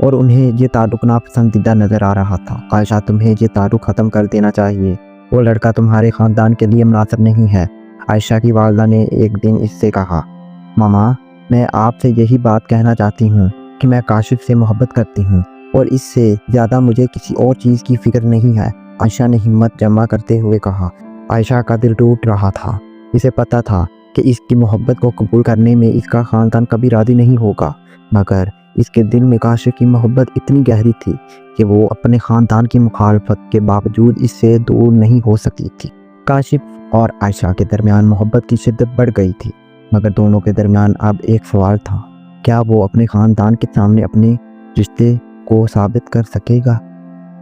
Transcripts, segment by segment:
اور انہیں یہ تعلق ناپسندیدہ نظر آ رہا تھا۔ عائشہ تمہیں یہ تعلق ختم کر دینا چاہیے، وہ لڑکا تمہارے خاندان کے لیے مناسب نہیں ہے، عائشہ کی والدہ نے ایک دن اس سے کہا۔ ماما، میں آپ سے یہی بات کہنا چاہتی ہوں کہ میں کاشف سے محبت کرتی ہوں اور اس سے زیادہ مجھے کسی اور چیز کی فکر نہیں ہے، عائشہ نے ہمت جمع کرتے ہوئے کہا۔ عائشہ کا دل ٹوٹ رہا تھا، اسے پتہ تھا کہ اس کی محبت کو قبول کرنے میں اس کا خاندان کبھی راضی نہیں ہوگا، مگر اس کے دل میں کاشف کی محبت اتنی گہری تھی کہ وہ اپنے خاندان کی مخالفت کے باوجود اس سے دور نہیں ہو سکتی تھی۔ کاشف اور عائشہ کے درمیان محبت کی شدت بڑھ گئی تھی، مگر دونوں کے درمیان اب ایک سوال تھا، کیا وہ اپنے خاندان کے سامنے اپنے رشتے کو ثابت کر سکے گا؟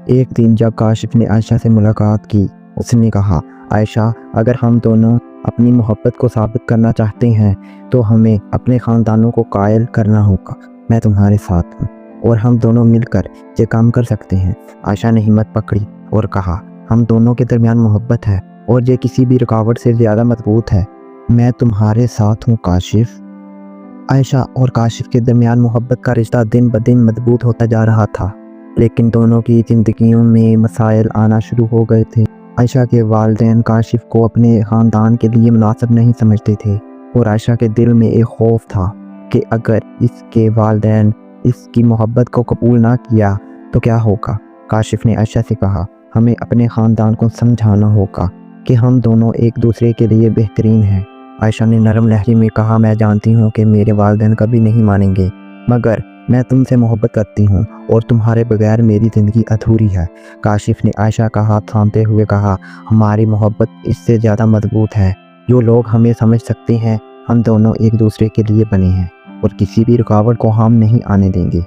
ایک دن جب کاشف نے عائشہ سے ملاقات کی، اس نے کہا، عائشہ، اگر ہم دونوں اپنی محبت کو ثابت کرنا چاہتے ہیں تو ہمیں اپنے خاندانوں کو قائل کرنا ہوگا۔ میں تمہارے ساتھ ہوں اور ہم دونوں مل کر یہ کام کر سکتے ہیں۔ عائشہ نے ہمت پکڑی اور کہا، ہم دونوں کے درمیان محبت ہے اور یہ کسی بھی رکاوٹ سے زیادہ مضبوط ہے۔ میں تمہارے ساتھ ہوں کاشف۔ عائشہ اور کاشف کے درمیان محبت کا رشتہ دن بدن مضبوط ہوتا جا رہا تھا، لیکن دونوں کی زندگیوں میں مسائل آنا شروع ہو گئے تھے۔ عائشہ کے والدین کاشف کو اپنے خاندان کے لیے مناسب نہیں سمجھتے تھے اور عائشہ کے دل میں ایک خوف تھا کہ اگر اس کے والدین اس کی محبت کو قبول نہ کیا تو کیا ہوگا۔ کاشف نے عائشہ سے کہا، ہمیں اپنے خاندان کو سمجھانا ہوگا کہ ہم دونوں ایک دوسرے کے لیے بہترین ہیں۔ عائشہ نے نرم لہجے میں کہا، میں جانتی ہوں کہ میرے والدین کبھی نہیں مانیں گے، مگر میں تم سے محبت کرتی ہوں اور تمہارے بغیر میری زندگی ادھوری ہے۔ کاشف نے عائشہ کا ہاتھ تھامتے ہوئے کہا، ہماری محبت اس سے زیادہ مضبوط ہے، جو لوگ ہمیں سمجھ سکتے ہیں، ہم دونوں ایک دوسرے کے لیے بنے ہیں اور کسی بھی رکاوٹ کو ہم نہیں آنے دیں گے۔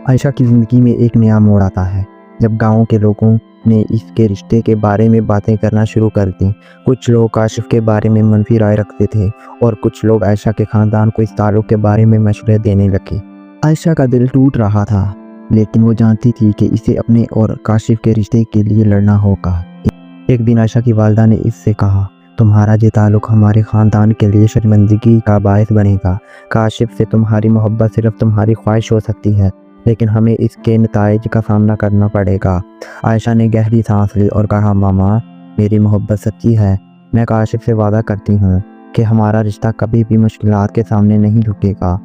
عائشہ کی زندگی میں ایک نیا موڑ آتا ہے جب گاؤں کے لوگوں نے اس کے رشتے کے بارے میں باتیں کرنا شروع کر دیں۔ کچھ لوگ کاشف کے بارے میں منفی رائے رکھتے تھے اور کچھ لوگ عائشہ کے خاندان کو اس تعلق کے بارے میں مشورے دینے لگے۔ عائشہ کا دل ٹوٹ رہا تھا، لیکن وہ جانتی تھی کہ اسے اپنے اور کاشف کے رشتے کے لیے لڑنا ہوگا۔ ایک دن عائشہ کی والدہ نے اس سے کہا، تمہارا یہ تعلق ہمارے خاندان کے لیے شرمندگی کا باعث بنے گا۔ کاشف سے تمہاری محبت صرف تمہاری خواہش ہو سکتی ہے، لیکن ہمیں اس کے نتائج کا سامنا کرنا پڑے گا۔ عائشہ نے گہری سانس لی اور کہا، ماما، میری محبت سچی ہے، میں کاشف سے وعدہ کرتی ہوں کہ ہمارا رشتہ کبھی بھی مشکلات کے سامنے نہیں جھکے گا۔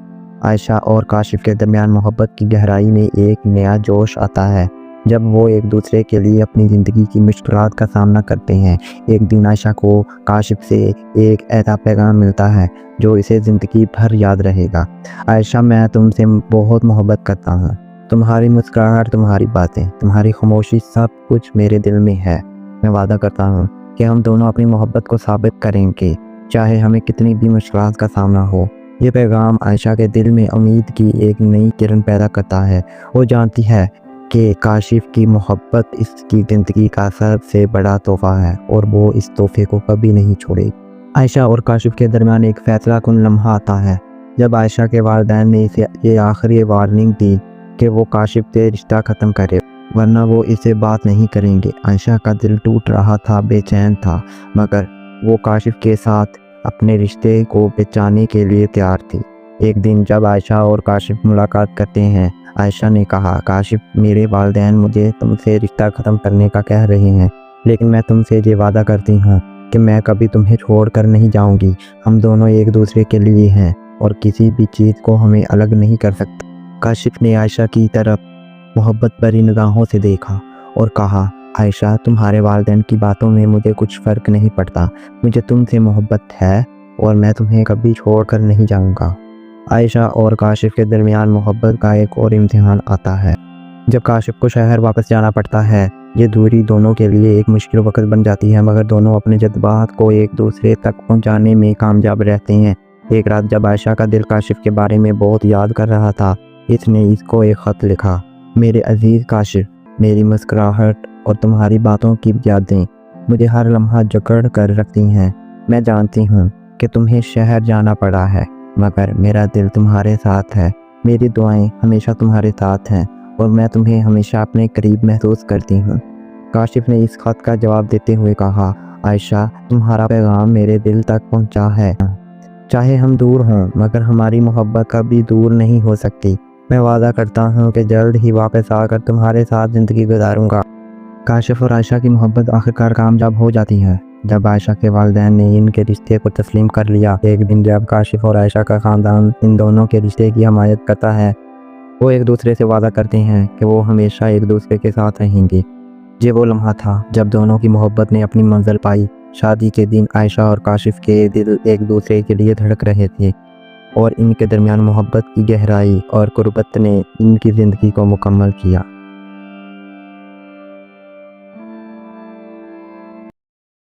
عائشہ اور کاشف کے درمیان محبت کی گہرائی میں ایک نیا جوش آتا ہے جب وہ ایک دوسرے کے لیے اپنی زندگی کی مشکلات کا سامنا کرتے ہیں۔ ایک دن عائشہ کو کاشف سے ایک ایسا پیغام ملتا ہے جو اسے زندگی بھر یاد رہے گا۔ عائشہ، میں تم سے بہت محبت کرتا ہوں، تمہاری مسکراہٹ، تمہاری باتیں، تمہاری خاموشی، سب کچھ میرے دل میں ہے۔ میں وعدہ کرتا ہوں کہ ہم دونوں اپنی محبت کو ثابت کریں گے، چاہے ہمیں کتنی بھی مشکلات کا سامنا ہو۔ یہ پیغام عائشہ کے دل میں امید کی ایک نئی کرن پیدا کرتا ہے۔ وہ جانتی ہے کہ کاشف کی محبت اس کی زندگی کا سب سے بڑا تحفہ ہے اور وہ اس تحفے کو کبھی نہیں چھوڑے گی۔ عائشہ اور کاشف کے درمیان ایک فیصلہ کن لمحہ آتا ہے جب عائشہ کے والدین نے اسے یہ آخری وارننگ دی کہ وہ کاشف سے رشتہ ختم کرے، ورنہ وہ اسے بات نہیں کریں گے۔ عائشہ کا دل ٹوٹ رہا تھا، بے چین تھا، مگر وہ کاشف کے ساتھ اپنے رشتے کو بچانے کے لیے تیار تھی۔ ایک دن جب عائشہ اور کاشف ملاقات کرتے ہیں، عائشہ نے کہا، کاشف، میرے والدین مجھے تم سے رشتہ ختم کرنے کا کہہ رہے ہیں، لیکن میں تم سے یہ وعدہ کرتی ہوں کہ میں کبھی تمہیں چھوڑ کر نہیں جاؤں گی۔ ہم دونوں ایک دوسرے کے لیے ہیں اور کسی بھی چیز کو ہمیں الگ نہیں کر سکتا۔ کاشف نے عائشہ کی طرف محبت بھری نگاہوں سے دیکھا اور کہا، عائشہ، تمہارے والدین کی باتوں میں مجھے کچھ فرق نہیں پڑتا، مجھے تم سے محبت ہے اور میں تمہیں کبھی چھوڑ کر نہیں جاؤں گا۔ عائشہ اور کاشف کے درمیان محبت کا ایک اور امتحان آتا ہے جب کاشف کو شہر واپس جانا پڑتا ہے۔ یہ دوری دونوں کے لیے ایک مشکل وقت بن جاتی ہے، مگر دونوں اپنے جذبات کو ایک دوسرے تک پہنچانے میں کامیاب رہتے ہیں۔ ایک رات جب عائشہ کا دل کاشف کے بارے میں بہت یاد کر رہا تھا، اس نے اس کو ایک خط لکھا، میرے عزیز کاشف، میری مسکراہٹ اور تمہاری باتوں کی یادیں مجھے ہر لمحہ جکڑ کر رکھتی ہیں۔ میں جانتی ہوں کہ تمہیں شہر جانا پڑا ہے، مگر میرا دل تمہارے ساتھ ہے، میری دعائیں ہمیشہ تمہارے ساتھ ہیں اور میں تمہیں ہمیشہ اپنے قریب محسوس کرتی ہوں۔ کاشف نے اس خط کا جواب دیتے ہوئے کہا، عائشہ، تمہارا پیغام میرے دل تک پہنچا ہے۔ چاہے ہم دور ہوں، مگر ہماری محبت کبھی دور نہیں ہو سکتی۔ میں وعدہ کرتا ہوں کہ جلد ہی واپس آ کر تمہارے ساتھ زندگی گزاروں گا۔ کاشف اور عائشہ کی محبت آخرکار کامیاب ہو جاتی ہے۔ جب عائشہ کے والدین نے ان کے رشتے کو تسلیم کر لیا، ایک دن جب کاشف اور عائشہ کا خاندان ان دونوں کے رشتے کی حمایت کرتا ہے، وہ ایک دوسرے سے وعدہ کرتے ہیں کہ وہ ہمیشہ ایک دوسرے کے ساتھ رہیں گے۔ یہ وہ لمحہ تھا جب دونوں کی محبت نے اپنی منزل پائی۔ شادی کے دن عائشہ اور کاشف کے دل ایک دوسرے کے لیے دھڑک رہے تھے، اور ان کے درمیان محبت کی گہرائی اور قربت نے ان کی زندگی کو مکمل کیا۔